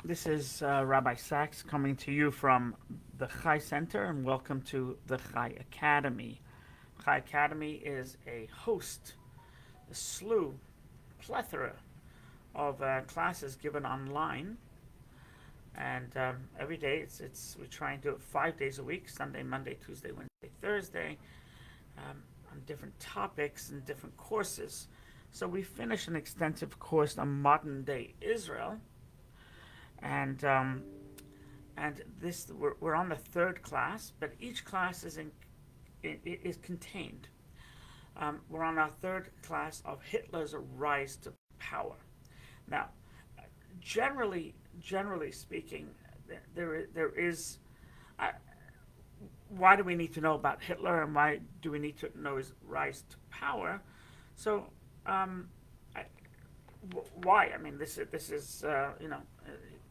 This is Rabbi Sachs coming to you from the Chai Center, and welcome to the Chai Academy. Chai Academy is a host, a slew, plethora of classes given online, and every day we try and do it 5 days a week: Sunday, Monday, Tuesday, Wednesday, Thursday, on different topics and different courses. So we finished an extensive course on modern day Israel, and this we're on the third class, but each class is contained. We're on our third class of Hitler's rise to power. Now, generally speaking, there is. Why do we need to know about Hitler, and why do we need to know his rise to power? So, why? I mean, this is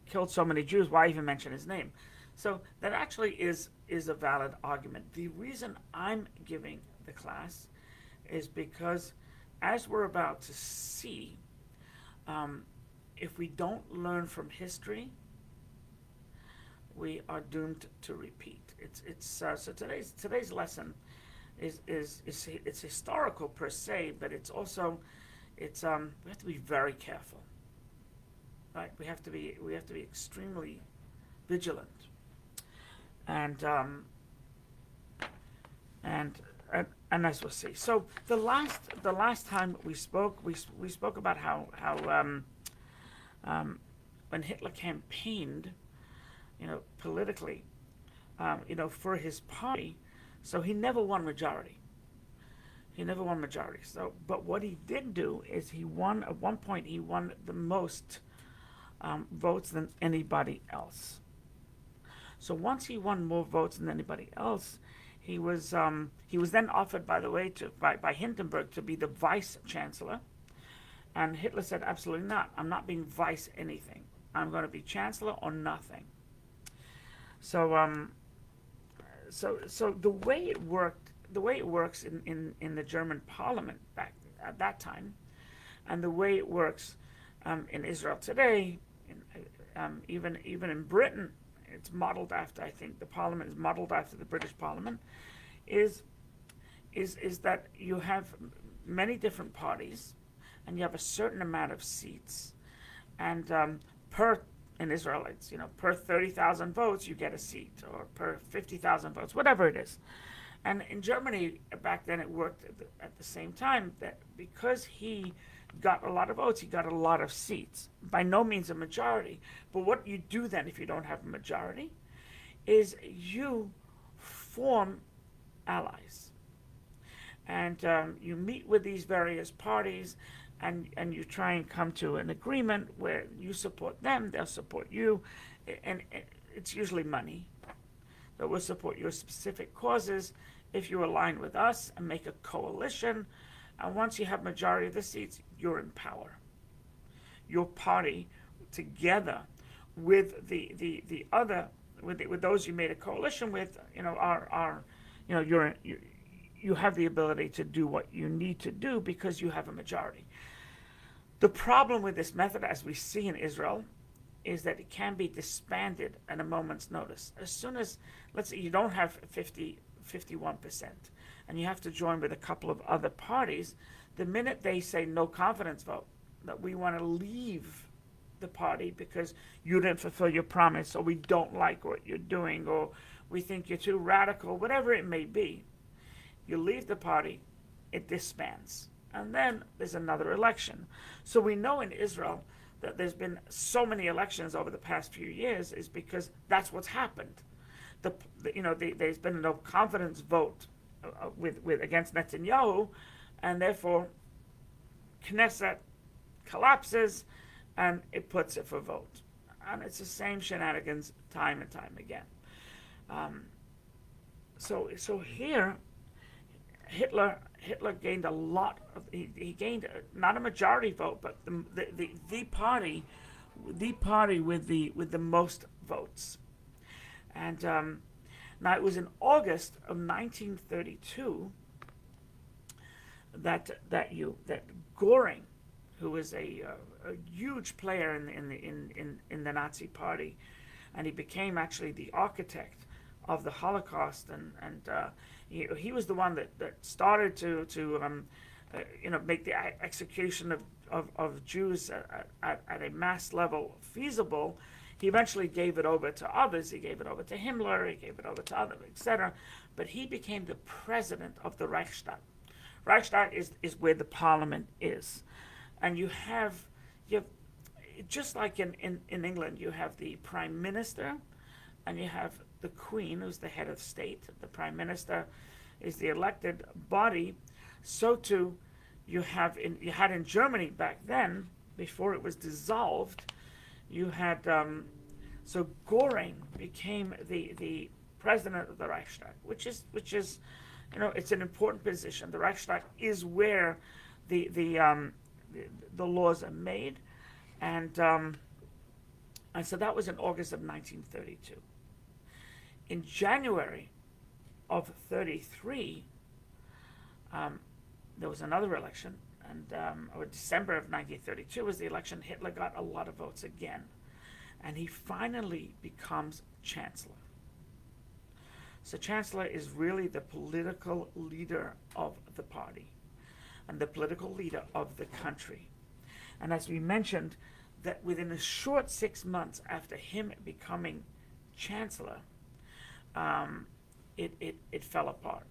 killed so many Jews. Why even mention his name? So that actually is a valid argument. The reason I'm giving the class is because, as we're about to see, if we don't learn from history, we are doomed to repeat. So today's lesson is it's historical per se, but it's also we have to be very careful. Right? We have to be extremely vigilant, and as we'll see. So the last time we spoke about how when Hitler campaigned, politically, for his party, so he never won majority. So, but what he did do is at one point he won the most votes than anybody else. So once he won more votes than anybody else, he was then offered, by the way, by Hindenburg to be the vice chancellor, and Hitler said, absolutely not. I'm not being vice anything. I'm going to be chancellor or nothing. So so the way it works in the German parliament back at that time, and the way it works in Israel today, even in Britain, it's modeled after. I think the parliament is modeled after the British Parliament. Is that you have many different parties, and you have a certain amount of seats, and in Israel, it's per 30,000 votes you get a seat, or per 50,000 votes, whatever it is. And in Germany back then it worked at the same time, that because he got a lot of votes, he got a lot of seats. By no means a majority, but what you do then if you don't have a majority is you form allies, and you meet with these various parties, and you try and come to an agreement where you support them, they'll support you, and it's usually money. That will support your specific causes if you align with us and make a coalition. And once you have majority of the seats, you're in power. Your party, together with the other, with those you made a coalition with, you have the ability to do what you need to do because you have a majority. The problem with this method, as we see in Israel, is that it can be disbanded at a moment's notice. As soon as, let's say, you don't have 51%, and you have to join with a couple of other parties, the minute they say no confidence vote, that we want to leave the party because you didn't fulfill your promise, or we don't like what you're doing, or we think you're too radical, whatever it may be, you leave the party, it disbands. And then there's another election. So we know in Israel that there's been so many elections over the past few years is because that's what's happened. There's been a no confidence vote with against Netanyahu, and therefore Knesset collapses and it puts it for vote. And it's the same shenanigans time and time again. So here, Hitler gained a lot of. He gained not a majority vote, but the party with the most votes. And now it was in August of 1932 that Goring who was a huge player in the Nazi Party, and he became actually the architect of the Holocaust, and he was the one that started to make the execution of Jews at a mass level feasible. He eventually gave it over to others. He gave it over to Himmler. He gave it over to others, etc. But he became the president of the Reichstag. Reichstag is where the parliament is, and you have just like in England, you have the prime minister, and you have the queen, who's the head of state. The prime minister is the elected body. So too, you had in Germany back then, before it was dissolved. You had so Göring became the president of the Reichstag, which is it's an important position. The Reichstag is where the laws are made, and so that was in August of 1932. In January of 33, there was another election, and or December of 1932 was the election. Hitler got a lot of votes again, and he finally becomes chancellor. So chancellor is really the political leader of the party and the political leader of the country. And as we mentioned, that within a short 6 months after him becoming chancellor, it fell apart.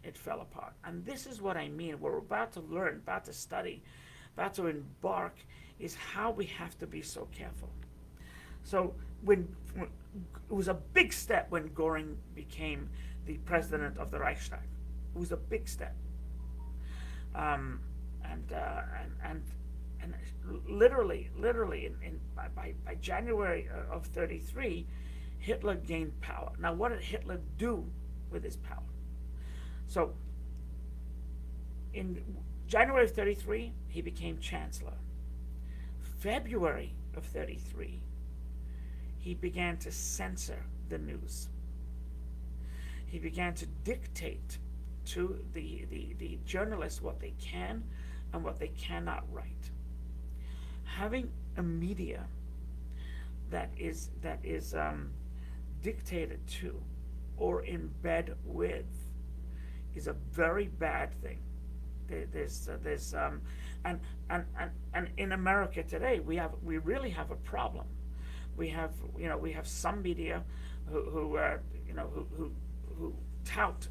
It fell apart. And this is what I mean. We're about to learn, about to study, about to embark, is how we have to be so careful. So when it was a big step when Göring became the president of the Reichstag. It was a big step. And literally, by January of 33, Hitler gained power. Now, what did Hitler do with his power? So, in January of 33, he became chancellor. February of 33, he began to censor the news. He began to dictate to the journalists what they can and what they cannot write. Having a media that is dictated to or in bed with is a very bad thing. And in America today, we really have a problem. We have some media who tout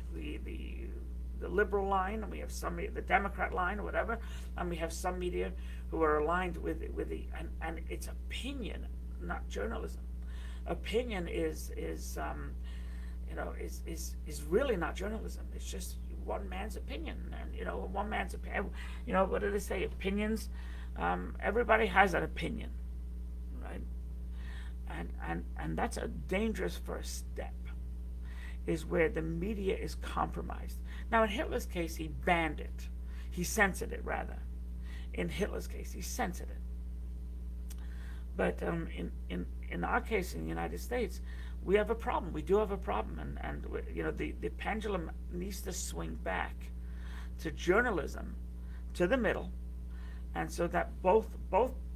the liberal line, and we have some the Democrat line or whatever, and we have some media who are aligned with the and it's opinion, not journalism. Opinion is really not journalism. It's just one man's opinion, and one man's opinion. What do they say? Opinions. Everybody has an opinion, right? And that's a dangerous first step. Is where the media is compromised. Now, in Hitler's case, he banned it. He censored it, rather. In Hitler's case, he censored it. But in our case, in the United States, we have a problem. We do have a problem, and the pendulum needs to swing back to journalism, to the middle, and so that both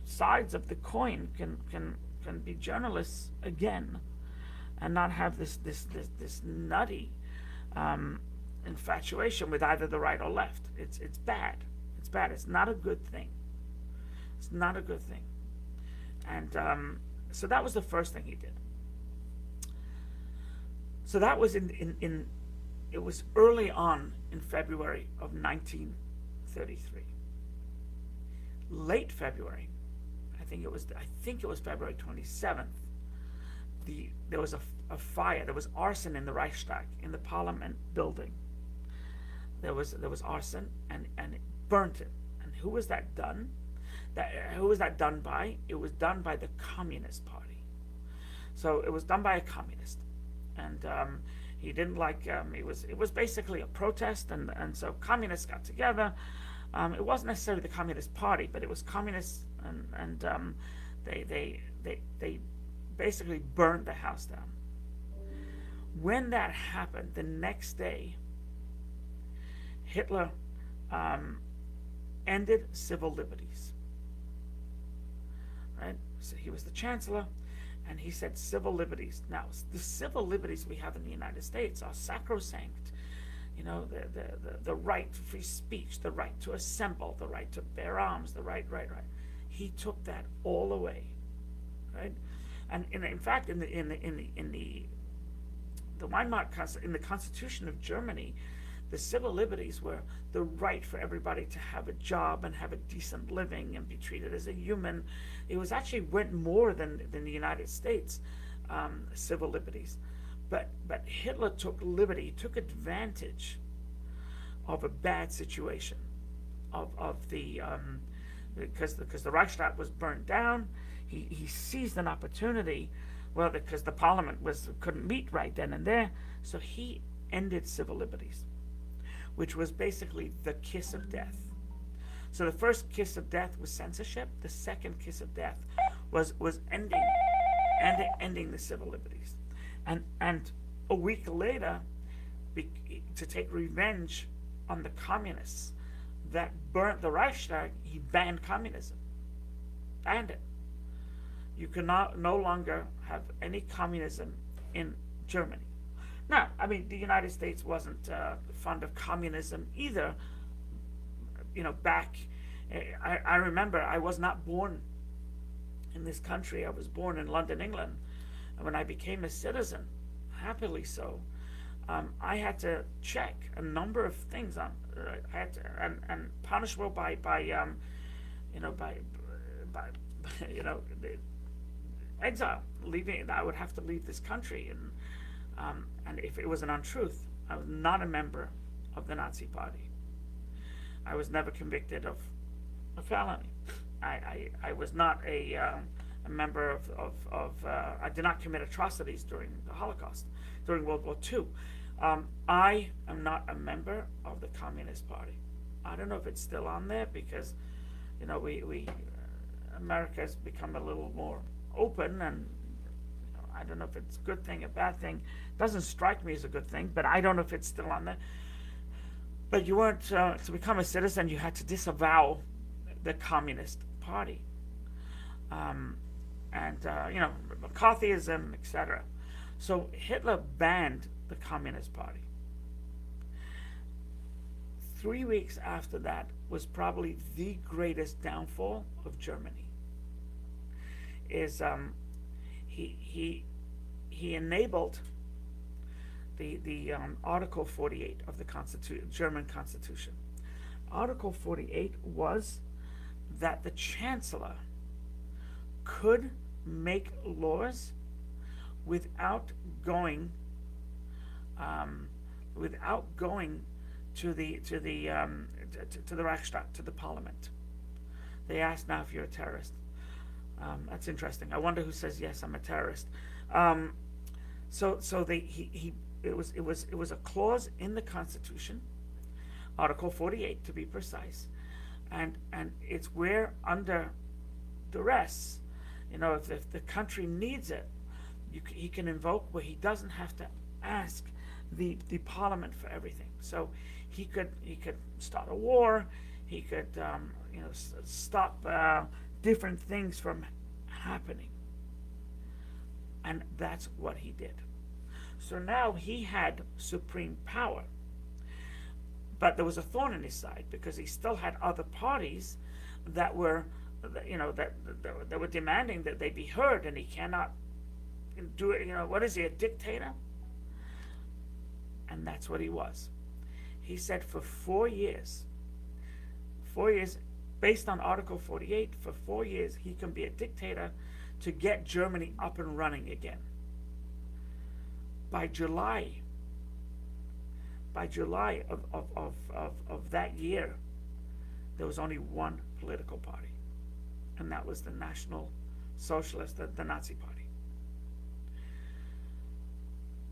sides of the coin can be journalists again, and not have this nutty infatuation with either the right or left. It's bad. It's bad. It's not a good thing. It's not a good thing. And so that was the first thing he did. So that was it was early on in February of 1933. Late February, I think it was February 27th. There was a fire. There was arson in the Reichstag, in the Parliament building. There was arson, and it burnt it. And who was that done? Who was that done by? It was done by the Communist Party. So it was done by a communist, and he didn't like. It was basically a protest, and so communists got together. It wasn't necessarily the Communist Party, but it was communists, and they basically burned the house down. When that happened, the next day, Hitler ended civil liberties. right? So he was the chancellor, and he said civil liberties. Now, the civil liberties we have in the United States are sacrosanct. You know, the right to free speech, the right to assemble, the right to bear arms, the right. He took that all away, right? And in fact, in the Weimar in the Constitution of Germany, the civil liberties were the right for everybody to have a job and have a decent living and be treated as a human. It was actually went more than the United States civil liberties. But Hitler took liberty, took advantage of a bad situation, of the because the Reichstag was burned down. He seized an opportunity, well, because the Parliament couldn't meet right then and there, so he ended civil liberties, which was basically the kiss of death. So the first kiss of death was censorship. The second kiss of death was ending the civil liberties. And a week later, to take revenge on the communists that burnt the Reichstag, he banned communism. Banned it. You can no longer have any communism in Germany. Now, I mean, the United States wasn't fond of communism either. You know, back, I remember I was not born in this country. I was born in London, England. And when I became a citizen, happily so, I had to check a number of things on. I had to, and punishable by exile, leaving. I would have to leave this country, and if it was an untruth, I was not a member of the Nazi Party. I was never convicted of a felony. I was not a member of I did not commit atrocities during the Holocaust, during World War II. I am not a member of the Communist Party. I don't know if it's still on there because, you know, we America has become a little more open, and you know, I don't know if it's a good thing, a bad thing. It doesn't strike me as a good thing, but I don't know if it's still on there. But you weren't to become a citizen, you had to disavow the Communist Party, you know, McCarthyism, etc. So Hitler banned the Communist Party. 3 weeks after that was probably the greatest downfall of Germany. Is he enabled the Article 48 of the German Constitution. Article 48 was that the chancellor could make laws without going to the Reichstag, to the Parliament. They asked now if you're a terrorist. That's interesting. I wonder who says yes, I'm a terrorist. It was a clause in the Constitution, Article 48 to be precise, and it's where under duress, you know, if the country needs it, he can invoke where he doesn't have to ask the Parliament for everything. So he could start a war. He could stop different things from happening, and that's what he did. So now he had supreme power, but there was a thorn in his side because he still had other parties that were, that were demanding that they be heard, and he cannot do it. You know, what is he, a dictator? And that's what he was. He said for 4 years, based on Article 48, for 4 years he can be a dictator to get Germany up and running again. By July of that year, there was only one political party, and that was the National Socialist, the Nazi Party.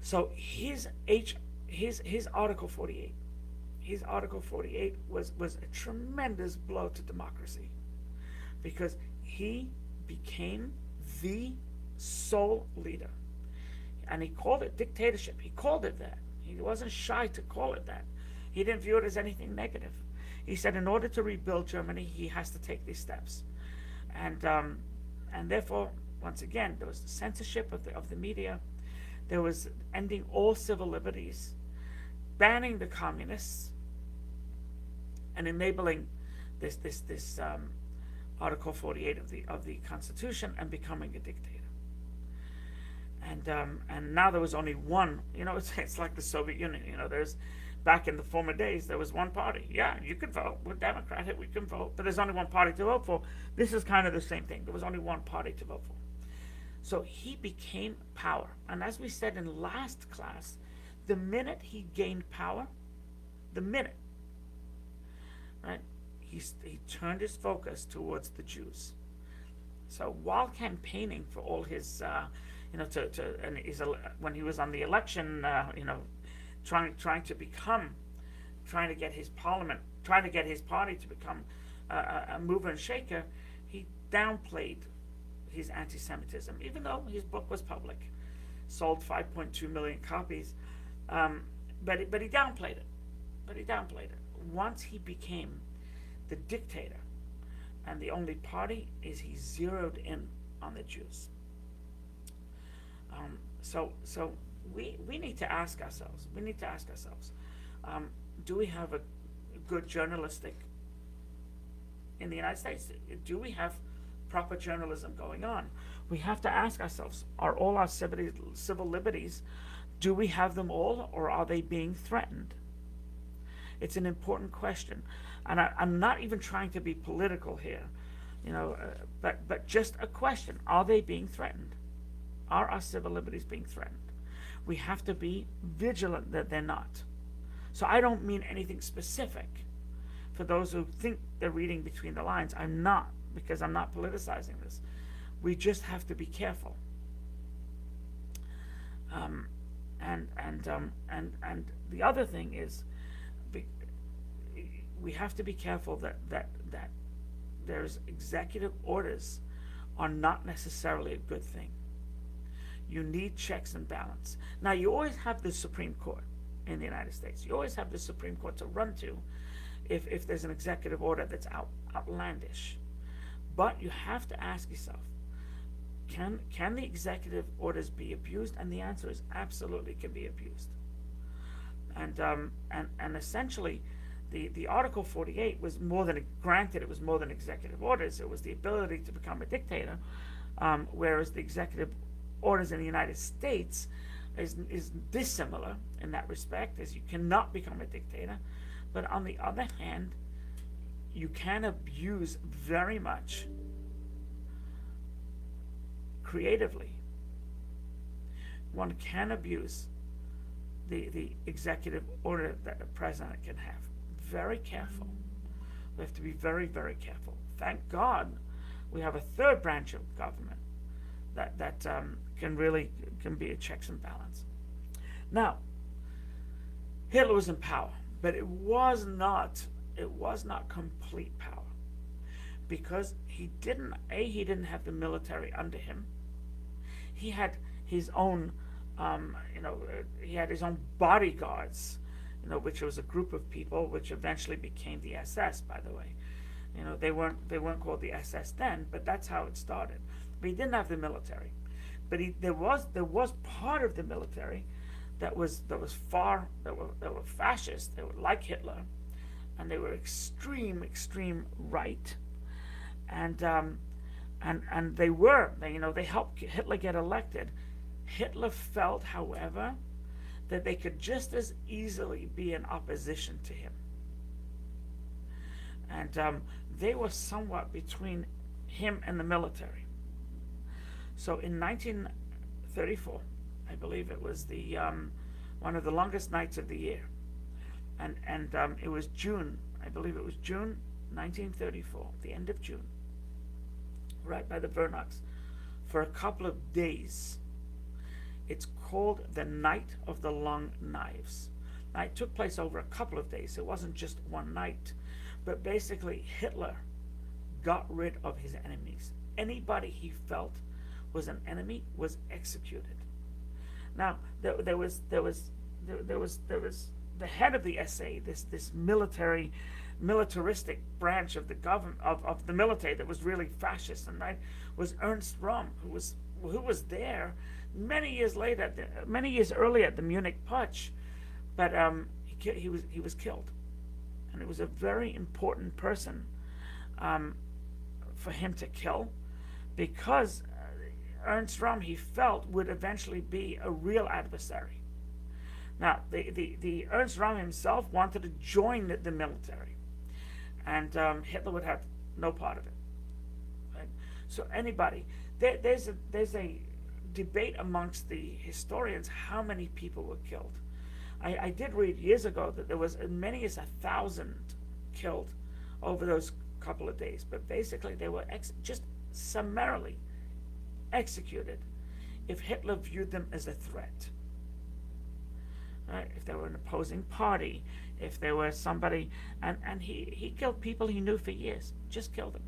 So his Article 48, was a tremendous blow to democracy, because he became the sole leader. And he called it dictatorship. He called it that. He wasn't shy to call it that. He didn't view it as anything negative. He said in order to rebuild Germany, he has to take these steps. And And therefore, once again, there was the censorship of the media. There was ending all civil liberties, banning the communists, and enabling this Article 48 of the Constitution, and becoming a dictator. And now there was only one. It's like the Soviet Union. There's back in the former days there was one party. Yeah, you could vote. We're Democratic. We can vote, but there's only one party to vote for. This is kind of the same thing. There was only one party to vote for. So he became power, and as we said in last class, the minute he gained power, right, he turned his focus towards the Jews. So while campaigning for all his, when he was on the election, trying to get his parliament, trying to get his party to become a mover and shaker, he downplayed his anti-Semitism, even though his book was public, sold 5.2 million copies, but he downplayed it. Once he became the dictator, and the only party is he zeroed in on the Jews. So we need to ask ourselves. Do we have a good journalistic in the United States? Do we have proper journalism going on? We have to ask ourselves: are all our civil liberties? Do we have them all, or are they being threatened? It's an important question, and I'm not even trying to be political here, but just a question: are they being threatened? Are our civil liberties being threatened? We have to be vigilant that they're not. So I don't mean anything specific. For those who think they're reading between the lines, I'm not, because I'm not politicizing this. We just have to be careful. And the other thing is, we have to be careful that there's executive orders are not necessarily a good thing. You need checks and balance. Now, you always have the Supreme Court in the United States. You always have the Supreme Court to run to if there's an executive order that's outlandish. But you have to ask yourself, can the executive orders be abused? And the answer is absolutely can be abused. And essentially, the Article 48 was more than granted. It was more than executive orders. It was the ability to become a dictator, whereas the executive orders in the United States is dissimilar in that respect, as you cannot become a dictator. But on the other hand, you can abuse very much creatively. One can abuse the executive order that the president can have. Very careful. We have to be very, very careful. Thank God we have a third branch of government that can be a checks and balance. Now, Hitler was in power, but it was not complete power, because he didn't have the military under him. He had his own he had his own bodyguards, which was a group of people which eventually became the SS, by the way. They weren't called the SS then, but that's how it started. But he didn't have the military. But there was part of the military that were fascist. They were like Hitler, and they were extreme right, and they helped Hitler get elected. Hitler felt, however, that they could just as easily be in opposition to him, and they were somewhat between him and the military. So in 1934, I believe it was the one of the longest nights of the year, and it was June. I believe it was June 1934, the end of June, right by the Vernocks, for a couple of days. It's called the Night of the Long Knives. Now, it took place over a couple of days. It wasn't just one night, but basically Hitler got rid of his enemies. Anybody he felt was an enemy was executed. Now, there was the head of the SA, this military militaristic branch of the government of the military that was really fascist, and right was Ernst Röhm, who was there many years later, many years earlier at the Munich Putsch, but he was killed, and it was a very important person for him to kill, because Ernst Röhm, he felt, would eventually be a real adversary. Now, the Ernst Röhm himself wanted to join the military, and Hitler would have no part of it. Right? So anybody, there's a debate amongst the historians how many people were killed. I did read years ago that there was as many as 1,000 killed over those couple of days, but basically they were just summarily executed if Hitler viewed them as a threat. Right? If they were an opposing party, if they were somebody, and he killed people he knew for years, just killed them,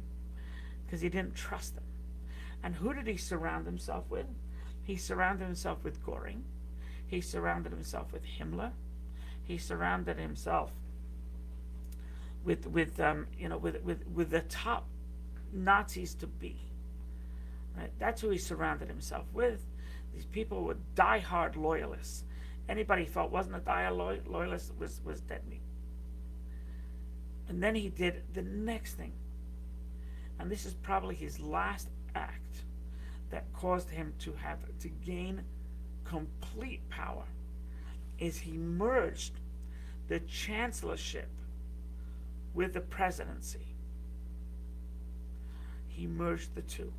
because he didn't trust them. And who did he surround himself with? He surrounded himself with Göring. He surrounded himself with Himmler. He surrounded himself with the top Nazis to be. Right? That's who he surrounded himself with. These people were die-hard loyalists. Anybody he felt wasn't a die-hard loyalist was dead meat. And then he did the next thing, and this is probably his last act that caused him to gain complete power, is he merged the chancellorship with the presidency. He merged the two.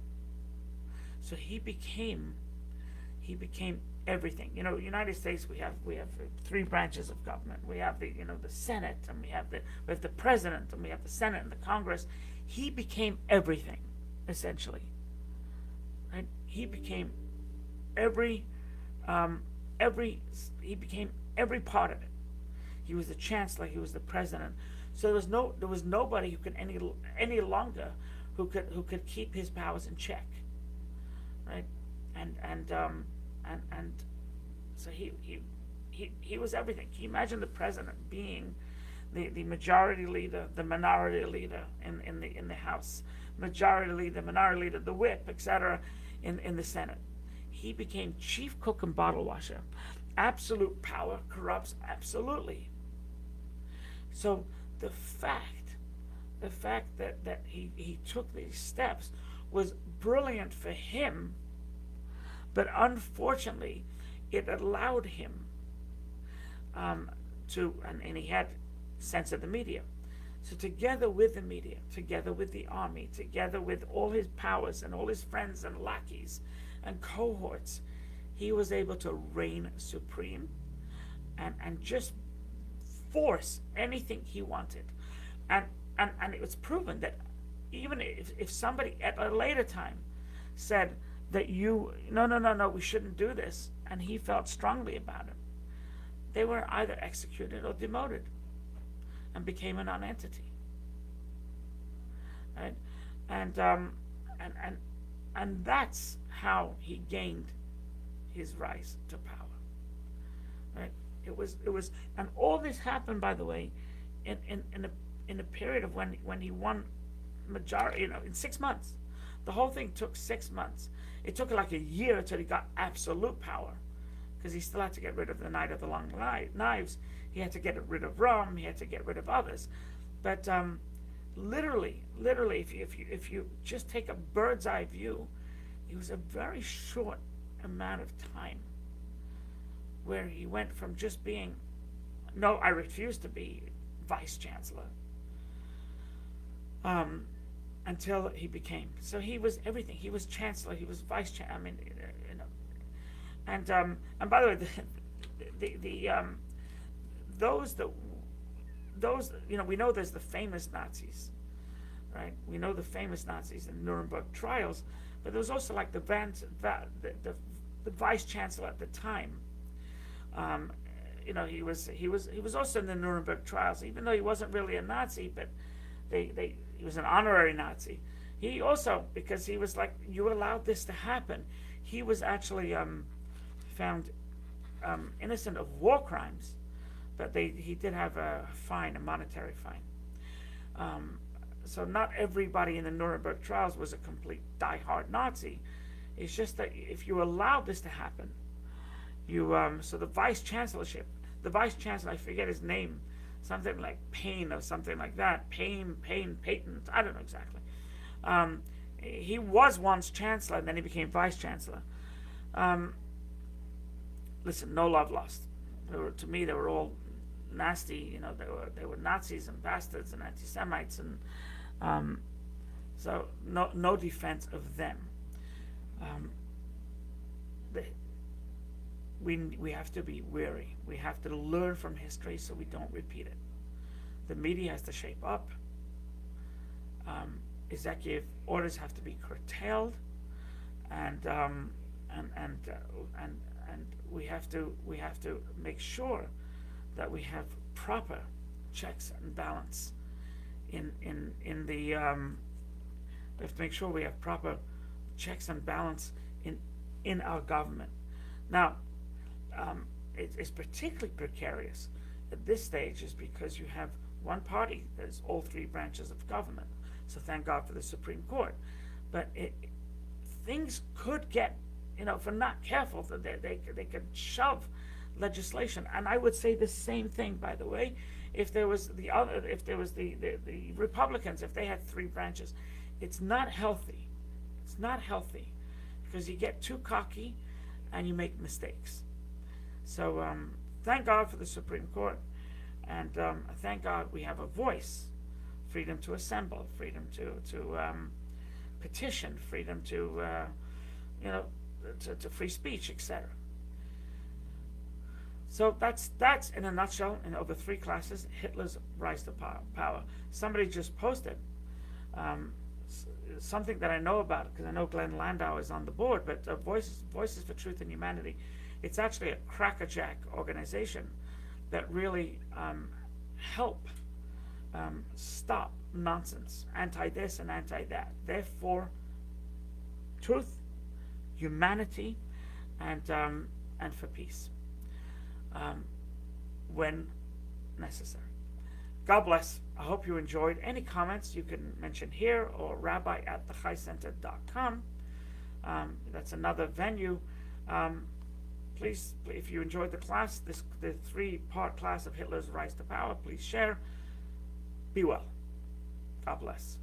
So he became everything. You know, United States, we have three branches of government. We have the Senate, and we have the president, and we have the Senate and the Congress. He became everything, essentially. Right? He became every part of it. He was the chancellor. He was the president. So there was nobody who could any longer who could keep his powers in check. Right? And so he was everything. Can you imagine the president being the majority leader, the minority leader in the House, majority leader, minority leader, the whip, etc., in the Senate? He became chief cook and bottle washer. Absolute power corrupts absolutely. So the fact that he took these steps was brilliant for him, but unfortunately it allowed him and he had sense of the media. So together with the media, together with the army, together with all his powers and all his friends and lackeys and cohorts, he was able to reign supreme and just force anything he wanted. And it was proven that even if somebody at a later time said that no, we shouldn't do this, and he felt strongly about it, they were either executed or demoted and became a non-entity. Right? And that's how he gained his rise to power. Right? It was, and all this happened, by the way, in a period of when he won majority, in 6 months. The whole thing took 6 months. It took like a year until he got absolute power, because he still had to get rid of the Knight of the Long Knives. He had to get rid of Rome. He had to get rid of others. But literally, if you just take a bird's eye view, it was a very short amount of time where he went from just being, no, I refuse to be vice chancellor, until he became. So he was everything. He was chancellor. He was vice chancellor. I mean, and by the way, those we know there's the famous Nazis, right? We know the famous Nazis in Nuremberg trials, but there was also like the vice chancellor at the time. He was also in the Nuremberg trials, even though he wasn't really a Nazi, but he was an honorary Nazi. He also, because he was like, you allowed this to happen, he was actually found innocent of war crimes, but he did have a monetary fine. Um, so not everybody in the Nuremberg trials was a complete die-hard Nazi. It's just that if you allowed this to happen, so the vice chancellorship, the vice chancellor, I forget his name, something like Payne or something like that, Payton, I don't know exactly. He was once chancellor and then he became vice chancellor. Um, Listen, no love lost. To me, they were all nasty. They were Nazis and bastards and anti-Semites, and so no defense of them. Um, we have to be wary. We have to learn from history so we don't repeat it. The media has to shape up. Executive orders have to be curtailed, and we have to make sure that we have proper checks and balance in the we have to make sure we have proper checks and balance in our government. Now, it's particularly precarious at this stage is because you have one party that is all three branches of government. So thank God for the Supreme Court. But things could get, if we're not careful, they could shove legislation. And I would say the same thing, by the way, if there was the Republicans, if they had three branches. It's not healthy. It's not healthy because you get too cocky and you make mistakes. So thank God for the Supreme Court, and thank God we have a voice, freedom to assemble, freedom to petition, freedom to free speech, etc. So that's in a nutshell, in over 3 classes, Hitler's rise to power. Somebody just posted something that I know about, because I know Glenn Landau is on the board, but Voices for Truth and Humanity, it's actually a crackerjack organization that really help stop nonsense, anti-this and anti-that. They're for truth, humanity, and for peace when necessary. God bless. I hope you enjoyed. Any comments you can mention here or rabbi@thechaicenter.com. That's another venue. Please, if you enjoyed the class, the 3-part class of Hitler's Rise to Power, please share. Be well. God bless.